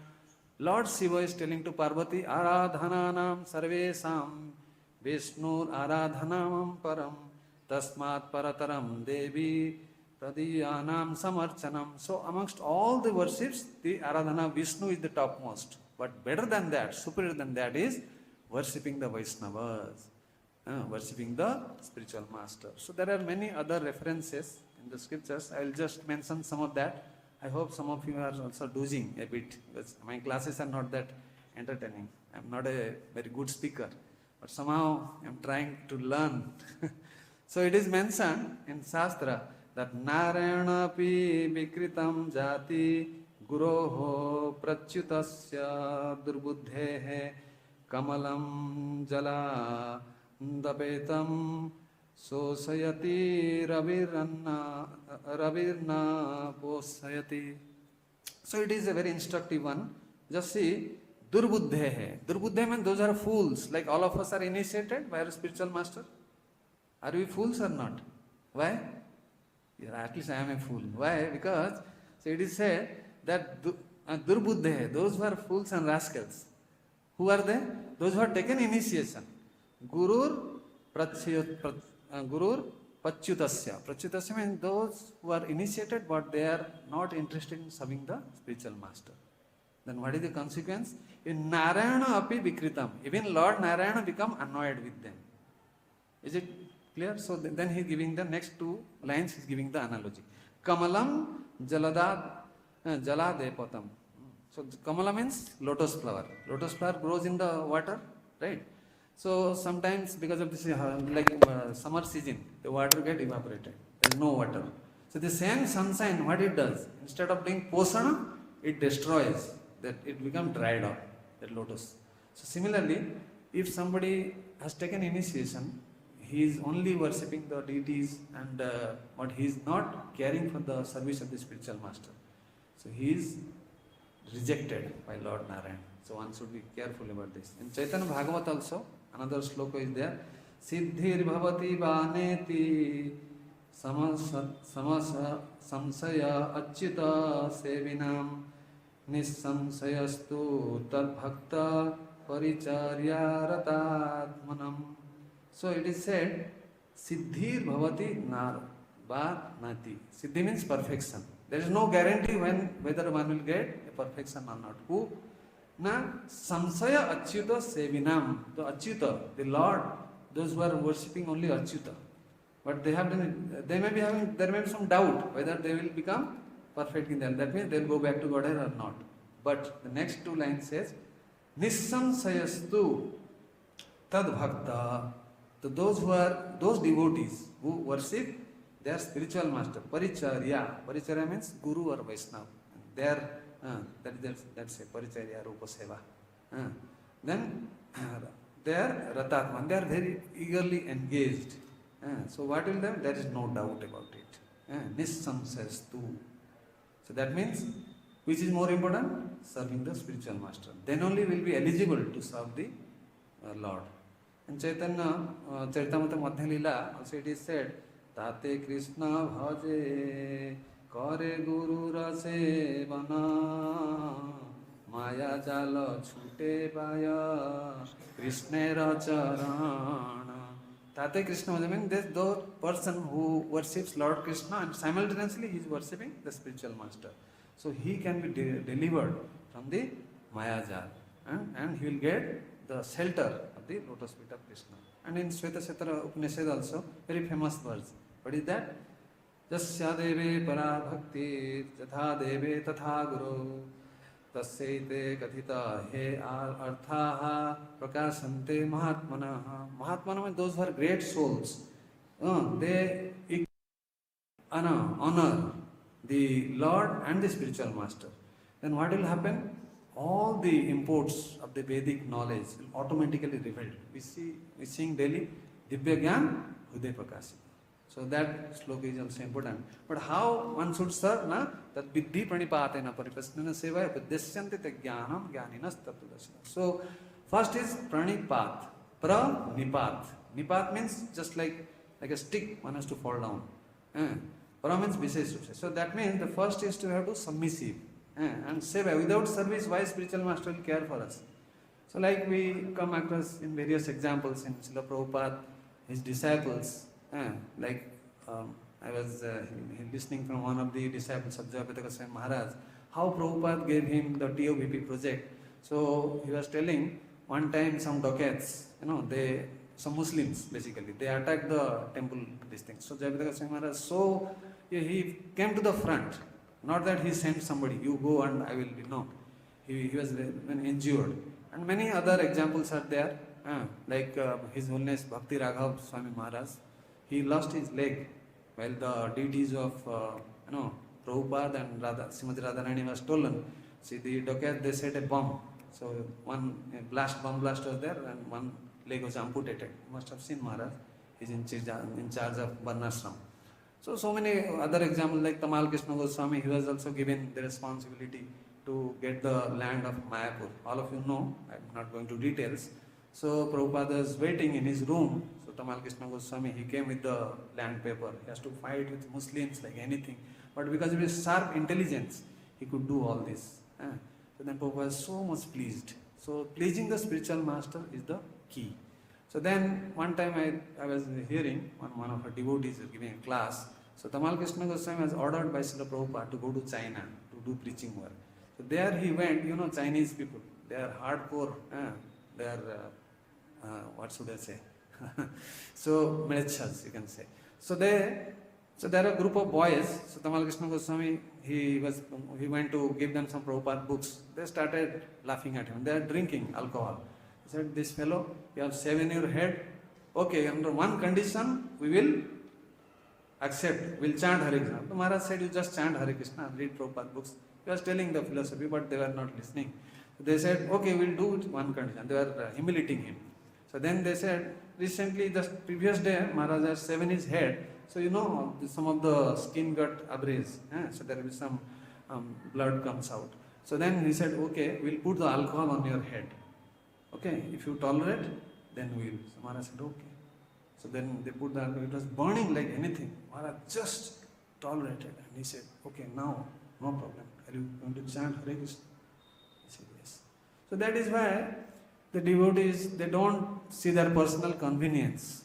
Lord Shiva is telling to Parvati, Aradhanānām sarvesam Vishnur Aradhanāmam param tasmat parataram devi pradiyānām samarchanam. So amongst all the worships, the Aradhana Vishnu is the topmost. But better than that, superior than that is worshipping the Vaishnavas, worshipping the spiritual master. So there are many other references in the scriptures. I will just mention some of that. I hope some of you are also dozing a bit, because my classes are not that entertaining. I am not a very good speaker, but somehow I am trying to learn. So it is mentioned in Shastra that Narayanapi vikritam jati guroho prachyutasya durbuddhehe kamalam jala dapetam Sosayati ravirna posayati. So it is a very instructive one. Just see, durbuddhehe. Durbuddhe means those are fools. Like all of us are initiated by our spiritual master. Are we fools or not? Why? Yeah, at least I am a fool. Why? Because so it is said that durbuddhehe, those who are fools and rascals. Who are they? Those who have taken initiation. Gurur Pachyutasya. Pachyutasya means those who are initiated but they are not interested in serving the spiritual master. Then what is the consequence? In Narayana api vikritam. Even Lord Narayana become annoyed with them. Is it clear? So then he is giving the next 2 lines, he is giving the analogy. Kamalam jaladepatam. So Kamala means lotus flower. Lotus flower grows in the water, right? So sometimes because of this summer season, the water get evaporated. There is no water. So the same sunshine, what it does? Instead of doing posana, it destroys. That it becomes dried up, that lotus. So similarly, if somebody has taken initiation, he is only worshipping the deities and but he is not caring for the service of the spiritual master. So he is rejected by Lord Narayan. So one should be careful about this. In Chaitanya Bhagavat also, another sloka is there. सिद्धिर्भवति वानेति संशय Achyut सेविनां निःसंशयस्तु तद्भक्त परिचर्यारतात्मनम्. So it is said, Siddhir bhavati nar nati. Siddhi means perfection. There is no guarantee whether one will get a perfection or not. Who? Na samsaya achyuta sevinam. The achyuta, the Lord, those who are worshipping only achyuta. But there may be some doubt whether they will become perfect in them. That means they will go back to Godhead or not. But the next two lines says, Nissamsayastu tad bhakta. So those devotees who worship their spiritual master, paricharya means guru or vaishnava. That's a paricharya rupa seva. Then they are vṛttam, they are very eagerly engaged. So what will them? There is no doubt about it. Nissamsayastu. So that means, which is more important? Serving the spiritual master. Then only will be eligible to serve the Lord. In Chaitanya Charitamrita Madhya Lila also it is said, Tate Krishna bhaje kare guru rase vana maya jala chute baya Krishnera charana. Tate Krishna bhaje means this the person who worships Lord Krishna and simultaneously he is worshipping the spiritual master. So he can be delivered from the maya jal and he will get the shelter of the lotus feet of Krishna. And in Shveta Upanishad also, very famous verse. What is that? Jasya deve para bhakti jatha deve tatha guru tasyaite kathita he arthaha prakasante mahatmanaha. Mahatmana means those who are great souls. They honor the Lord and the spiritual master. Then what will happen? All the imports of the Vedic knowledge will automatically revealed. We seeing daily Divya Gyan Hriday Prakashit. So that sloka is also important. But how one should serve? That Viddhi Pranipatena Paripasnana Sevaya Padesyanti Jnanam Jnaninas Tattvadarshana. So first is Pranipat. Nipat. Nipat means just like a stick one has to fall down. Para means Vishesh. So that means the first is to have to submissive. And seva. Without service, why spiritual master will care for us? So like we come across in various examples in Srila Prabhupada, his disciples, I was listening from one of the disciples of Jayapataka Maharaj, how Prabhupada gave him the TOVP project. So he was telling, one time some dacoits, some Muslims basically, they attacked the temple, these things. So Jayapataka Maharaj, he came to the front. Not that he sent somebody, you go and I will, He was injured. And many other examples are there. Like His Holiness Bhakti Raghav Swami Maharaj, he lost his leg while the deities of Prabhupada and Radha, Srimati Radharani was stolen. See, the dacoit, they set a bomb. So one bomb blast was there and one leg was amputated. You must have seen Maharaj. He is in charge of varnashram. So many other examples like Tamal Krishna Goswami, he was also given the responsibility to get the land of Mayapur. All of you know, I am not going to details. So Prabhupada is waiting in his room. So Tamal Krishna Goswami, he came with the land paper. He has to fight with Muslims like anything. But because of his sharp intelligence, he could do all this. So then Prabhupada was so much pleased. So pleasing the spiritual master is the key. So then one time I was hearing one of our devotees was giving a class. So Tamal Krishna Goswami was ordered by Srila Prabhupada to go to China to do preaching work. So there he went, Chinese people, they are hardcore, they are, what should I say? So militias, you can say. So there are a group of boys. So Tamal Krishna Goswami, he went to give them some Prabhupada books. They started laughing at him. They are drinking alcohol. He said, this fellow, you have 7 in your head. Okay, under one condition, we will accept, we'll chant Hare Krishna. So Maharaj said, you just chant Hare Krishna and read Prabhupada books. He was telling the philosophy, but they were not listening. So they said, okay, we'll do it one condition. They were humiliating him. So then they said, recently, just previous day, Maharaj has 7 in his head. So some of the skin got abrased. So there will be some blood comes out. So then he said, okay, we'll put the alcohol on your head. Okay, if you tolerate, then we'll. So Maharaj said, okay. So then they put that, it was burning like anything. Maharaj just tolerated, and he said, okay, now, no problem. Are you going to chant Hare Krishna? He said, yes. So that is why the devotees, they don't see their personal convenience.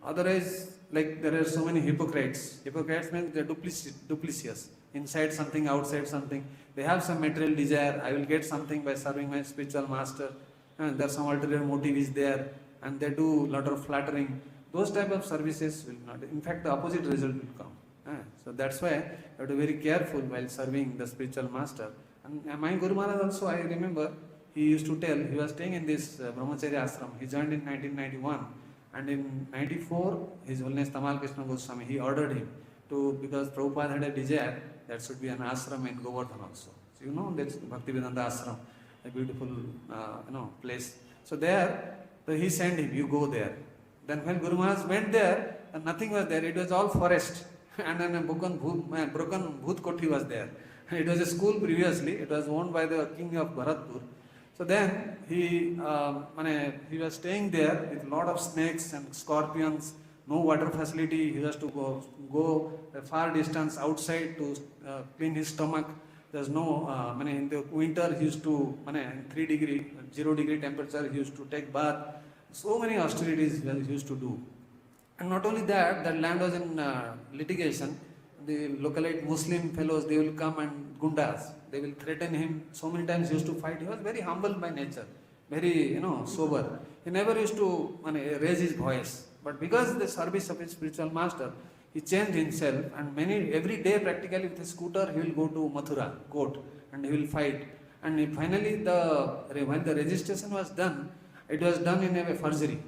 Otherwise, like there are so many hypocrites. Hypocrites means they're duplicitous. Inside something, outside something. They have some material desire. I will get something by serving my spiritual master. And there's some ulterior motive is there. And they do a lot of flattering. Those type of services will not. In fact, the opposite result will come. So that's why you have to be very careful while serving the spiritual master. And my Guru Maharaj also, I remember, he used to tell, he was staying in this Brahmacharya ashram. He joined in 1991. And in 94, His Holiness Tamal Krishna Goswami, he ordered him to, because Prabhupada had a desire, that should be an ashram in Govardhan also. So you know, that's Bhaktivedanta ashram, a beautiful place. So there, he sent him, you go there. Then when Guru Maharaj went there, nothing was there, it was all forest. And then a broken bhūt koti was there. It was a school previously, it was owned by the king of Bharatpur. So then he was staying there with a lot of snakes and scorpions, no water facility. He has to go a far distance outside to clean his stomach. There's no, in the winter he used to, in 0 degree temperature, he used to take bath. So many austerities he used to do. And not only that, that land was in litigation. The localite Muslim fellows, they will come and gundas. They will threaten him. So many times he used to fight. He was very humble by nature, very, sober. He never used to raise his voice. But because the service of his spiritual master, he changed himself, and every day practically with his scooter, he will go to Mathura court and he will fight. And finally, when the registration was done, it was done in a forgery.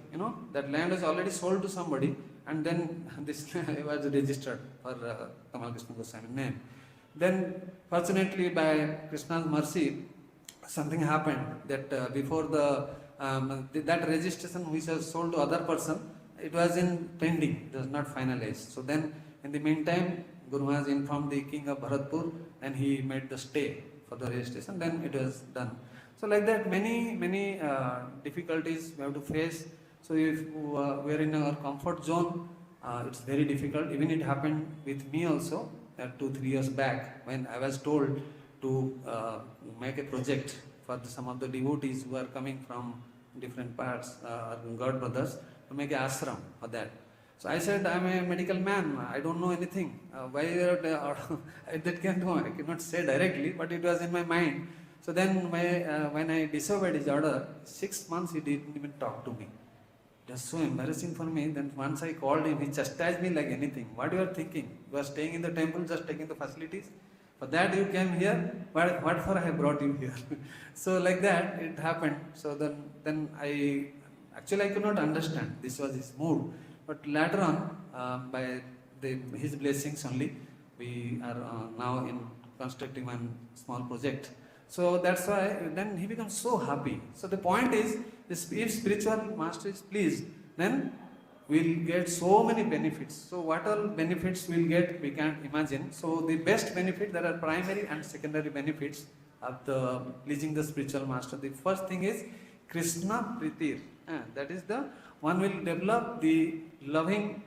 That land was already sold to somebody, and then this was registered for Tamal Krishna Goswami's name. Then, fortunately, by Krishna's mercy, something happened that before that registration which was sold to other person, it was in pending, it was not finalized. So then, in the meantime, Guru Maharaj informed the king of Bharatpur, and he made the stay for the registration. Then it was done. So like that, many difficulties we have to face. So if we are in our comfort zone, it's very difficult. Even it happened with me also. 2-3 years back, when I was told to make a project for some of the devotees who are coming from different parts, God brothers, to make an ashram for that. So I said, I am a medical man, I don't know anything. That I cannot say directly, but it was in my mind. So then when I disobeyed his order, 6 months he didn't even talk to me. It was so embarrassing for me. Then once I called him, he chastised me like anything. What you are thinking? You are staying in the temple, just taking the facilities? For that you came here? What for I have brought you here? So like that, it happened. So then I could not understand. This was his mood. But later on, by his blessings only, we are now in constructing one small project. So that's why then he becomes so happy. So the point is, if spiritual master is pleased, then we'll get so many benefits. So what all benefits we'll get, we can't imagine. So the best benefit, there are primary and secondary benefits of the pleasing the spiritual master. The first thing is Krishna Pritir. That is the one will develop the loving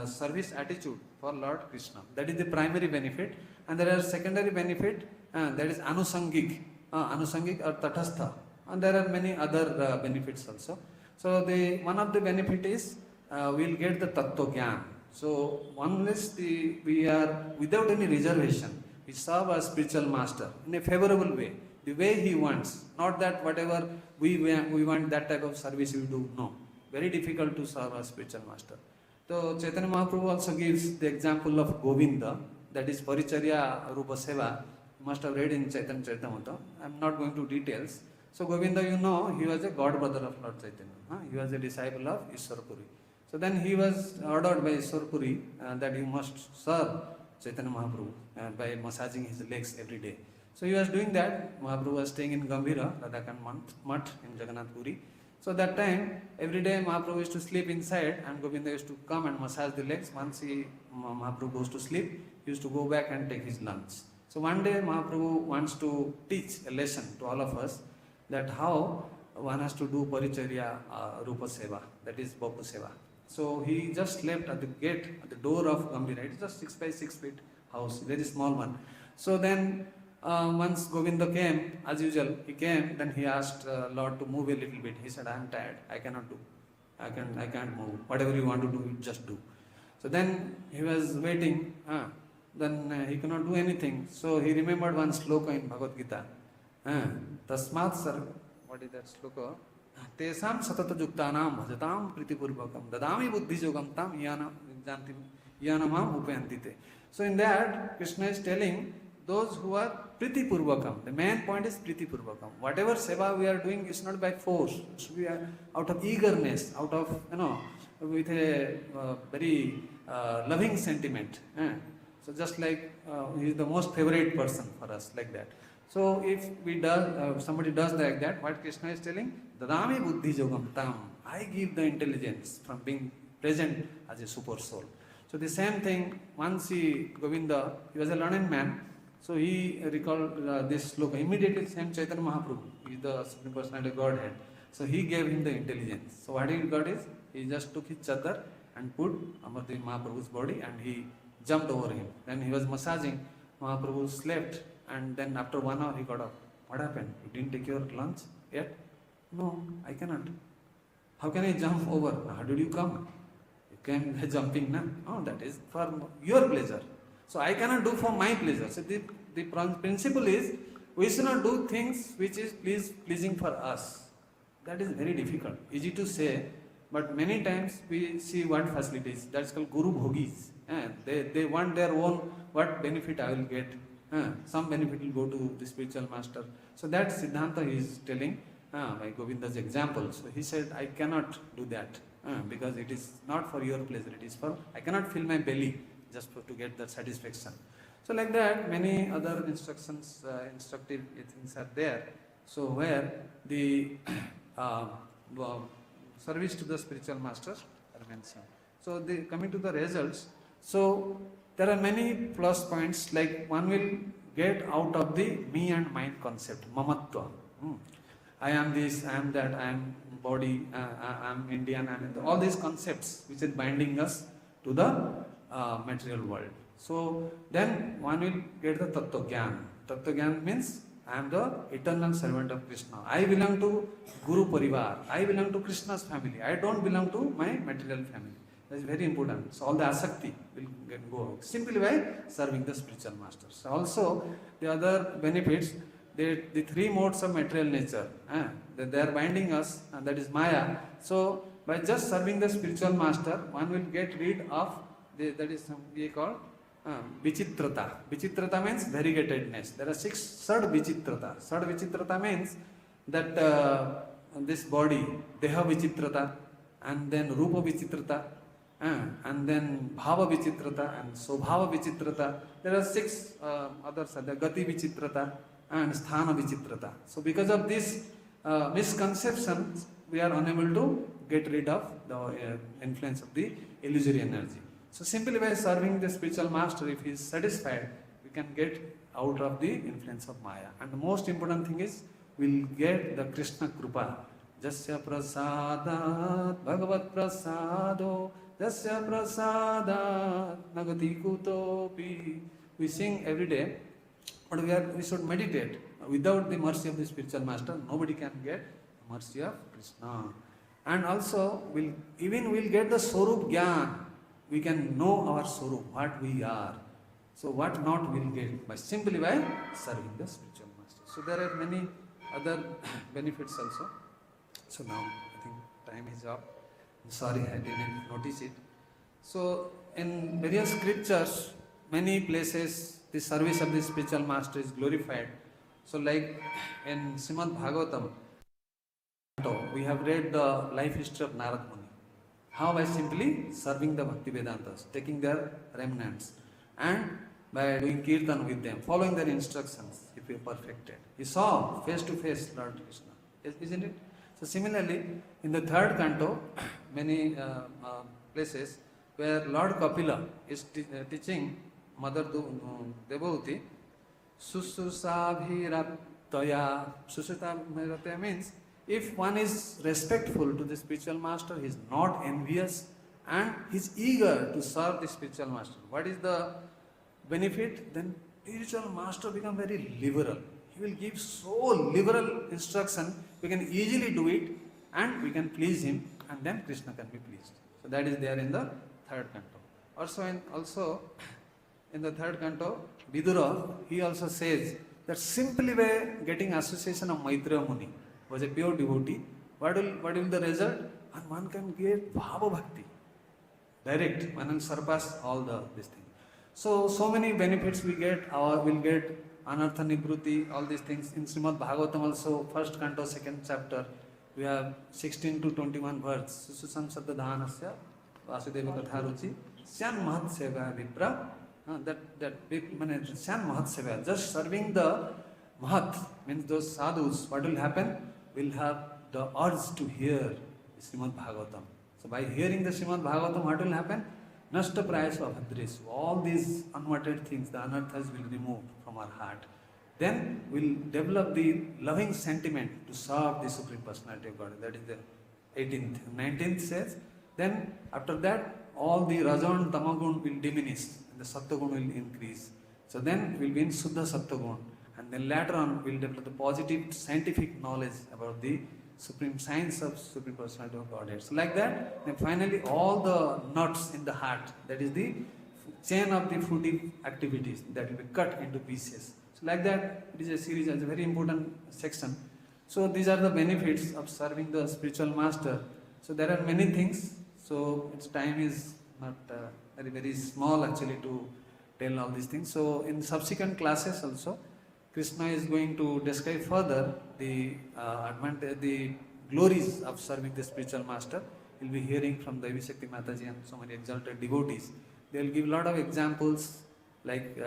service attitude for Lord Krishna. That is the primary benefit. And there are secondary benefit, that is anusangik or tatastha. And there are many other benefits also. So one of the benefit is we'll get the tattva gyan. So one is we are without any reservation. We serve our spiritual master in a favorable way, the way he wants. Not that whatever we want that type of service we do. No, very difficult to serve our spiritual master. So Chaitanya Mahaprabhu also gives the example of Govinda, that is Paricharya Rupa Seva. You must have read in Chaitanya Charitamrita. I am not going to details. So Govinda, he was a god brother of Lord Chaitanya. He was a disciple of Ishwarpuri. So then he was ordered by Ishwarpuri that he must serve Chaitanya Mahaprabhu by massaging his legs every day. So he was doing that. Mahaprabhu was staying in Gambhira, Radhakan Mutt in Jagannath Puri. So that time, every day Mahaprabhu used to sleep inside and Govinda used to come and massage the legs. Once Mahaprabhu goes to sleep, he used to go back and take his lunch. So one day Mahaprabhu wants to teach a lesson to all of us that how one has to do Paricharya Rupa Seva. that is Bapu Seva. So he just slept at the gate, at the door of Gambhira. It's just 6 by 6 feet house, very small one. So then once Govinda came, as usual, he came, then he asked Lord to move a little bit. He said, I am tired, I cannot do. I can't move. Whatever you want to do, just do. So then he was waiting, then he cannot do anything. So he remembered one sloka in Bhagavad Gita. Tasmat sarva, what is that sloka? Tesam satata-yuktānām bhajatāṁ pritipurvakam dadāmi buddhi-yogam tam yanamam upayantite. So in that, Krishna is telling those who are pritipurvakam. The main point is pritipurvakam. Whatever seva we are doing is not by force. It should be out of eagerness, out of, with a very loving sentiment. So just like he is the most favorite person for us, like that. So if somebody does like that, what Krishna is telling, dadāmi buddhi-yogam tam, I give the intelligence from being present as a super soul. So the same thing, once Govinda, he was a learned man, so he recalled this sloka. Immediately same Chaitanya Mahaprabhu, he is the Supreme Personality of Godhead. So he gave him the intelligence. So what he got is, he just took his chadar and put Amardev Mahaprabhu's body and he jumped over him. Then he was massaging, Mahaprabhu slept, and then after 1 hour he got up. What happened? You didn't take your lunch yet? No, I cannot. How can I jump over? How did you come? You came jumping, na? Oh, that is for your pleasure. So I cannot do for my pleasure. So the principle is, we should not do things which is pleasing for us. That is very difficult. Easy to say, but many times we see what facilities. That's called guru bhogis. They want their own, what benefit I will get. Some benefit will go to the spiritual master. So that Siddhanta he is telling by Govinda's example. So he said, I cannot do that because it is not for your pleasure. It is for, I cannot fill my belly just to get that satisfaction. So like that, many other instructions, instructive things are there. So where the service to the spiritual masters are mentioned. So coming to the results, so there are many plus points, like one will get out of the me and mind concept, mamatva. I am this, I am that, I am body, I am Indian, all these concepts which is binding us to the material world. So then one will get the tattva gyan. Tattva gyan means I am the eternal servant of Krishna. I belong to Guru Parivar. I belong to Krishna's family. I don't belong to my material family. That is very important. So all the asakti will go out simply by serving the spiritual masters. Also the other benefits, the 3 modes of material nature, they are binding us, and that is Maya. So by just serving the spiritual master, one will get rid of that is we call vichitrata. Vichitrata means variegatedness. There are 6 sad vichitrata. Sad vichitrata means that this body, deha vichitrata, and then rupa vichitrata, and then bhava vichitrata and sobhava vichitrata. There are 6 others, the gati vichitrata and sthana vichitrata. So because of this misconceptions, we are unable to get rid of the influence of the illusory energy. So simply by serving the spiritual master, if he is satisfied, we can get out of the influence of Maya. And the most important thing is, we will get the Krishna Krupa. Jasya prasadat bhagavat prasado jasya prasadat nagati kutopi. We sing every day, but we should meditate. Without the mercy of the spiritual master, nobody can get the mercy of Krishna. And also, we'll get the Swarup Gyan. We can know our Swarup, what we are. So what not we will get simply by serving the spiritual master. So there are many other benefits also. So now I think time is up. I'm sorry I didn't notice it. So in various scriptures, many places the service of the spiritual master is glorified. So like in Srimad Bhagavatam, we have read the life history of Narad Muni. How? By simply serving the Bhakti Vedantas, taking their remnants, and by doing kirtan with them, following their instructions, if we are perfected. He saw face to face Lord Krishna, isn't it? So similarly, in the 3rd canto, many places where Lord Kapila is teaching Mother Devavati, Sususabhirataya. Sususabhirataya means If one is respectful to the spiritual master, he is not envious and he is eager to serve the spiritual master. What is the benefit? Then spiritual master become very liberal. He will give so liberal instruction, we can easily do it and we can please him, and then Krishna can be pleased. So that is there in the third canto. Also in the third canto, Vidura, he also says that simply by getting association of Maitreya Muni, was a pure devotee, what will the result? And one can get bhava bhakti. Direct, one will surpass all these things. So many benefits we get, will get anartha nivrutti, all these things. In Srimad Bhagavatam also, first canto, second chapter, we have 16 to 21 verse. Susam saddadhanasya, vasudeva katharuchi, syan mahat seva vipra. Syan mahat seva, just serving the mahat, means those sadhus, what will happen? Will have the urge to hear Srimad Bhagavatam. So by hearing the Srimad Bhagavatam, what will happen? Niṣṭhurāḥ abhūt. All these unwanted things, the anarthas will remove from our heart. Then we'll develop the loving sentiment to serve the Supreme Personality of Godhead. That is the 18th. 19th says, then after that, all the rajan, tamagun will diminish and the sattvagun will increase. So then we'll be in Suddha Sattvagun. And then later on, we'll develop the positive scientific knowledge about the supreme science of Supreme Personality of Godhead. So like that, then finally all the knots in the heart, that is the chain of the fruitive activities, that will be cut into pieces. So like that, it is a series, it's a very important section. So these are the benefits of serving the spiritual master. So there are many things. So its time is not very small actually to tell all these things. So in subsequent classes also, Krishna is going to describe further the the glories of serving the spiritual master. We'll be hearing from Devi Shakti Mataji and so many exalted devotees. They will give a lot of examples like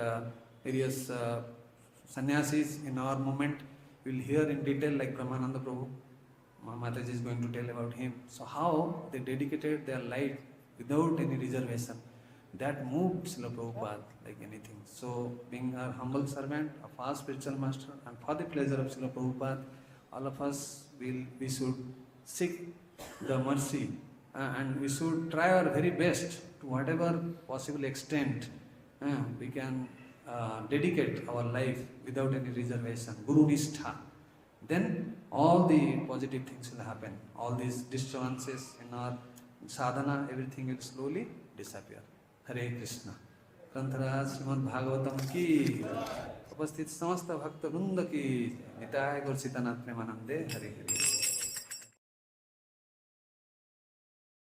various sannyasis in our movement. We'll hear in detail like Brahmananda Prabhu. Mataji is going to tell about him. So how they dedicated their life without any reservation. That moved Srila Prabhupada like anything. So being a humble servant of our spiritual master and for the pleasure of Srila Prabhupada, all of us we should seek the mercy and we should try our very best to whatever possible extent we can dedicate our life without any reservation. Guru-niṣṭhurāḥ. Then all the positive things will happen. All these disturbances in our sadhana, everything will slowly disappear. हरे कृष्ण। ग्रंथराज श्रीमद् भागवतम की उपस्थित समस्त भक्त वृंद की निताय गौर सीतानाथ प्रेमानंदे हरे हरे।